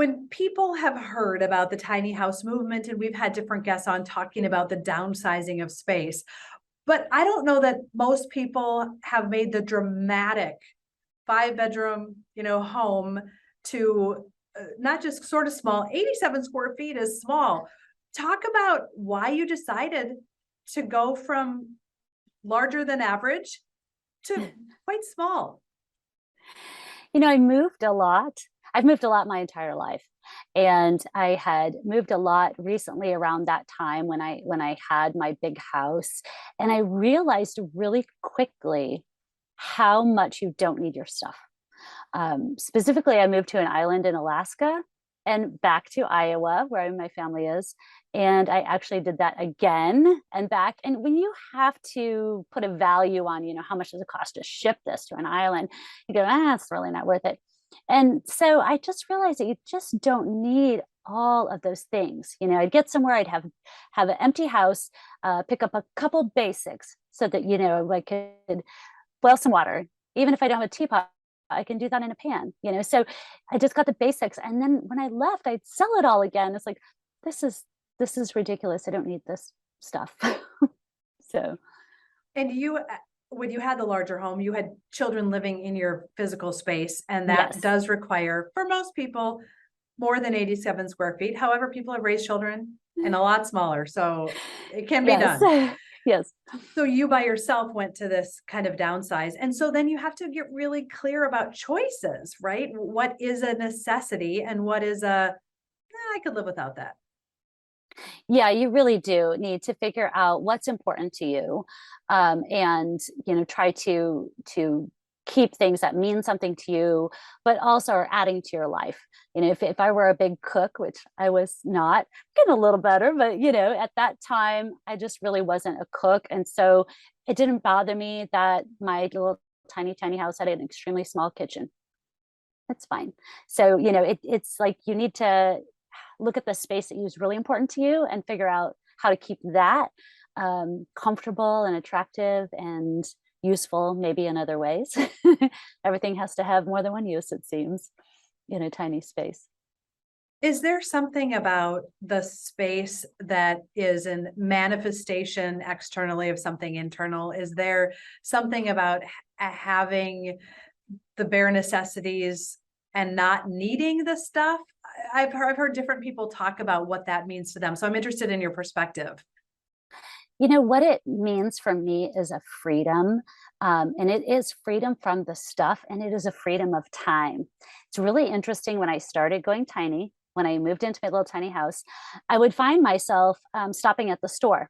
when people have heard about the tiny house movement, and we've had different guests on talking about the downsizing of space, but I don't know that most people have made the dramatic 5 bedroom, home to not just sort of small. 87 square feet is small. Talk about why you decided to go from larger than average to quite small. I moved a lot. I've moved a lot my entire life. And I had moved a lot recently around that time when I had my big house. And I realized really quickly how much you don't need your stuff. Specifically, I moved to an island in Alaska and back to Iowa, where my family is. And I actually did that again and back. And when you have to put a value on, how much does it cost to ship this to an island, you go, it's really not worth it. And so I just realized that you just don't need all of those things. I'd get somewhere, I'd have an empty house, pick up a couple basics so that, I could boil some water. Even if I don't have a teapot, I can do that in a pan, so I just got the basics. And then when I left, I'd sell it all again. It's like, this is ridiculous. I don't need this stuff. So. And when you had the larger home, you had children living in your physical space, and that Yes. does require, for most people, more than 87 square feet. However, people have raised children and a lot smaller, so it can be done. Yes. So you by yourself went to this kind of downsize. And so then you have to get really clear about choices, right? What is a necessity and what is I could live without that. Yeah, you really do need to figure out what's important to you, and try to keep things that mean something to you, but also are adding to your life. If I were a big cook, which I was not, getting a little better, but at that time I just really wasn't a cook, and so it didn't bother me that my little tiny house had an extremely small kitchen. It's fine. So it's like you need to look at the space that is really important to you and figure out how to keep that comfortable and attractive and useful, maybe in other ways. Everything has to have more than one use, it seems, in a tiny space. Is there something about the space that is a manifestation externally of something internal? Is there something about having the bare necessities and not needing the stuff? I've heard different people talk about what that means to them. So I'm interested in your perspective. What it means for me is a freedom. And it is freedom from the stuff, and it is a freedom of time. It's really interesting. When I started going tiny, when I moved into my little tiny house, I would find myself stopping at the store.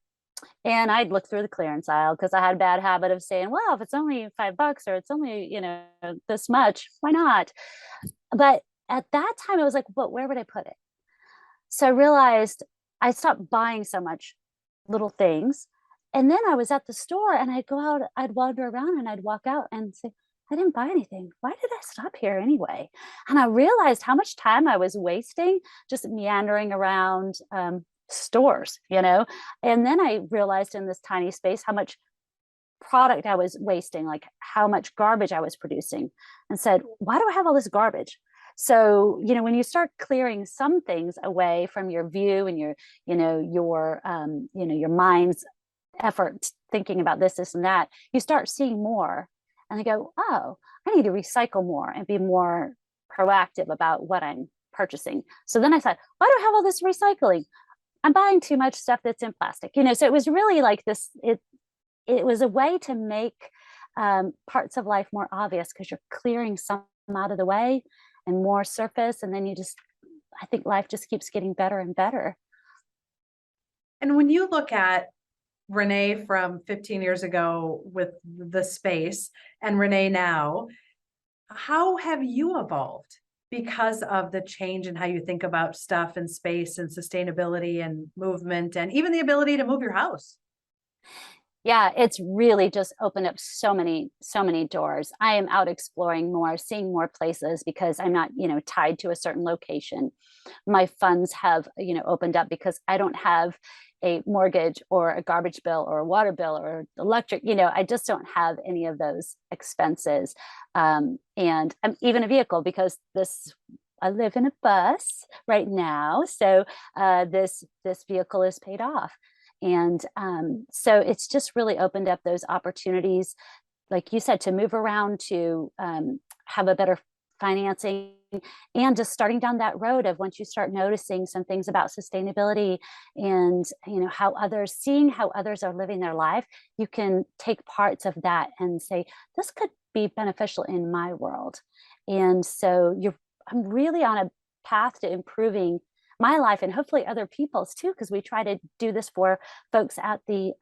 And I'd look through the clearance aisle because I had a bad habit of saying, well, if it's only $5 or it's only, this much, why not? But at that time, I was like, but where would I put it? So I realized I stopped buying so much little things. And then I was at the store and I'd go out, I'd wander around and I'd walk out and say, I didn't buy anything. Why did I stop here anyway? And I realized how much time I was wasting just meandering around stores, And then I realized in this tiny space how much product I was wasting, like how much garbage I was producing, and said, why do I have all this garbage? So, when you start clearing some things away from your view and your mind's effort thinking about this and that, you start seeing more, and they go, oh, I need to recycle more and be more proactive about what I'm purchasing. So then I thought, why do I have all this recycling? I'm buying too much stuff that's in plastic, so it was really like this, it was a way to make parts of life more obvious because you're clearing some out of the way and more surface. And then I think life just keeps getting better and better. And when you look at Renee from 15 years ago with the space and Renee now, how have you evolved because of the change in how you think about stuff and space and sustainability and movement and even the ability to move your house? Yeah, it's really just opened up so many doors. I am out exploring more, seeing more places because I'm not, tied to a certain location. My funds have, opened up because I don't have a mortgage or a garbage bill or a water bill or electric, I just don't have any of those expenses. And I'm even a vehicle because I live in a bus right now, so this vehicle is paid off. And so it's just really opened up those opportunities, like you said, to move around, to have a better financing, and just starting down that road of, once you start noticing some things about sustainability and seeing how others are living their life, you can take parts of that and say, this could be beneficial in my world. And so I'm really on a path to improving my life, and hopefully other people's too, because we try to do this for folks at the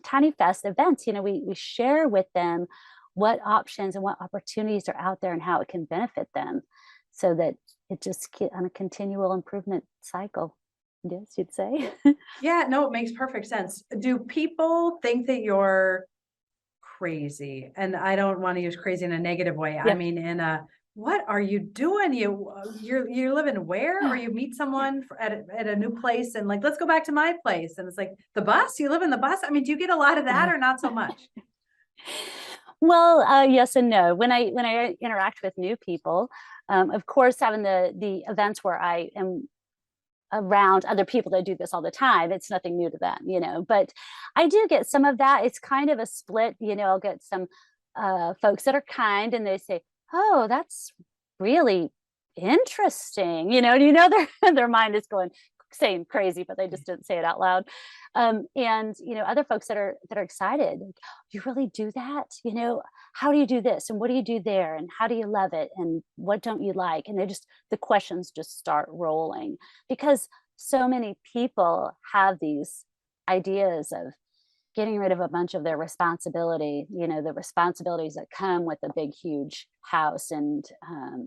TinyFest events. We share with them what options and what opportunities are out there and how it can benefit them, so that it just get on a continual improvement cycle, I guess you'd say. Yeah, no, it makes perfect sense. Do people think that you're crazy? And I don't want to use crazy in a negative way. I Yeah. mean, what are you doing? You're living where? Or you meet someone at a new place and like, let's go back to my place. And it's like, the bus, you live in the bus. I mean, do you get a lot of that or not so much? Well, yes and no. When I interact with new people, of course, having the events where I am around other people that do this all the time, it's nothing new to them. But I do get some of that. It's kind of a split. I'll get some folks that are kind, and they say, "Oh, that's really interesting." Their mind is saying crazy, but they just didn't say it out loud. And other folks that are excited. Like, you really do that? How do you do this, and what do you do there, and how do you love it, and what don't you like? And the questions just start rolling, because so many people have these ideas of getting rid of a bunch of their responsibility, the responsibilities that come with a big, huge house, and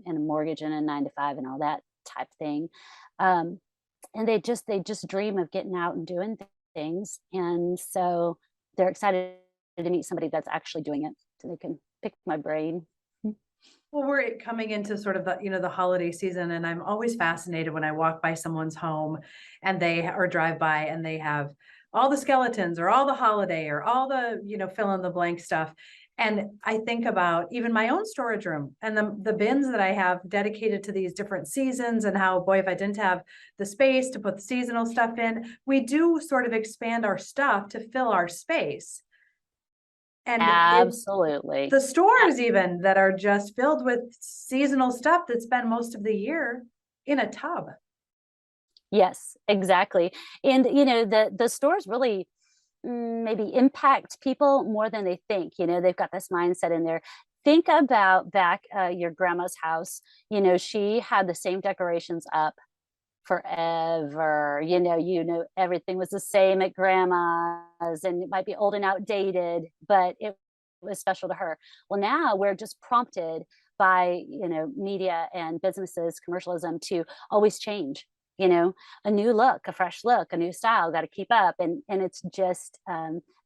a mortgage, and a 9 to 5, and all that type thing. And they just dream of getting out and doing things. And so they're excited to meet somebody that's actually doing it, so they can pick my brain. Well, we're coming into sort of the holiday season, and I'm always fascinated when I walk by someone's home and or drive by, and they have all the skeletons or all the holiday or all the, fill in the blank stuff. And I think about even my own storage room and the bins that I have dedicated to these different seasons, and how, boy, if I didn't have the space to put the seasonal stuff in, we do sort of expand our stuff to fill our space. And Absolutely. the stores even that are just filled with seasonal stuff that spend most of the year in a tub. Yes, exactly. And the stores really maybe impact people more than they think. They've got this mindset in there. Think about back your grandma's house. She had the same decorations up forever. Everything was the same at grandma's, and it might be old and outdated, but it was special to her. Well, now we're just prompted by media and businesses, commercialism, to always change. A new look, a fresh look, a new style, got to keep up. And it's just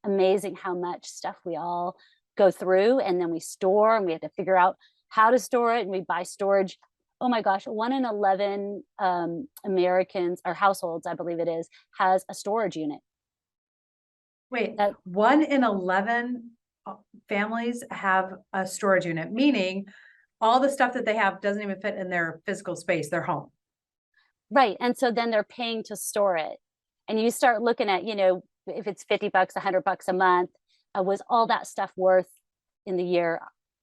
amazing how much stuff we all go through, and then we store, and we have to figure out how to store it, and we buy storage. Oh my gosh, 1 in 11 Americans, or households, I believe it is, has a storage unit. Wait, 1 in 11 families have a storage unit, meaning all the stuff that they have doesn't even fit in their physical space, their home. Right. And so then they're paying to store it. And you start looking at, if it's $50, $100 a month, was all that stuff worth in the year?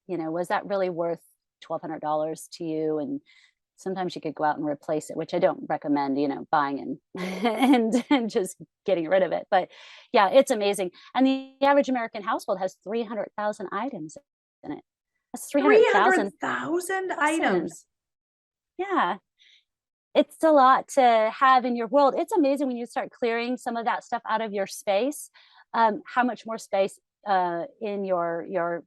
Was that really worth $1,200 to you? And sometimes you could go out and replace it, which I don't recommend, buying and just getting rid of it. But yeah, it's amazing. And the average American household has 300,000 items in it. That's 300,000 items. Yeah. It's a lot to have in your world. It's amazing when you start clearing some of that stuff out of your space, how much more space in your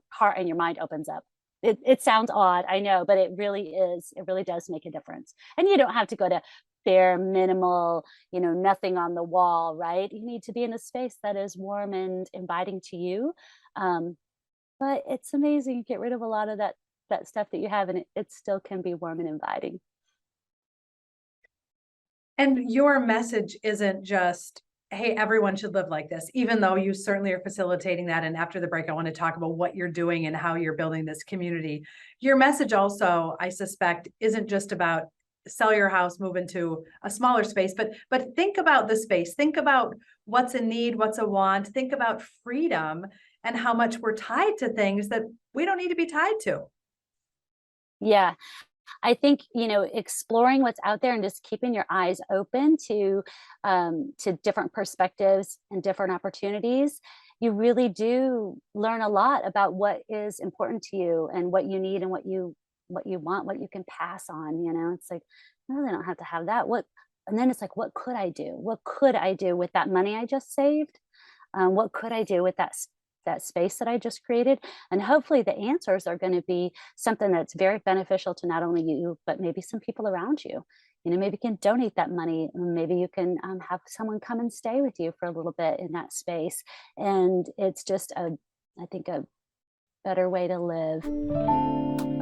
heart and your mind opens up. It sounds odd, I know, but it really is. It really does make a difference. And you don't have to go to bare minimal, nothing on the wall, right? You need to be in a space that is warm and inviting to you. But it's amazing. You get rid of a lot of that stuff that you have, and it still can be warm and inviting. And your message isn't just hey, everyone should live like this, even though you certainly are facilitating that. And after the break, I want to talk about what you're doing and how you're building this community. Your message also, I suspect, isn't just about sell your house, move into a smaller space, but think about the space, think about what's a need, what's a want, think about freedom and how much we're tied to things that we don't need to be tied to. Yeah. I think, exploring what's out there and just keeping your eyes open to different perspectives and different opportunities, you really do learn a lot about what is important to you and what you need and what you want, what you can pass on. It's like, I really don't have to have that. And then it's like, what could I do? What could I do with that money I just saved? What could I do with that space that I just created? And hopefully the answers are going to be something that's very beneficial to not only you, but maybe some people around you. Maybe you can donate that money. Maybe you can have someone come and stay with you for a little bit in that space. And it's just I think, a better way to live.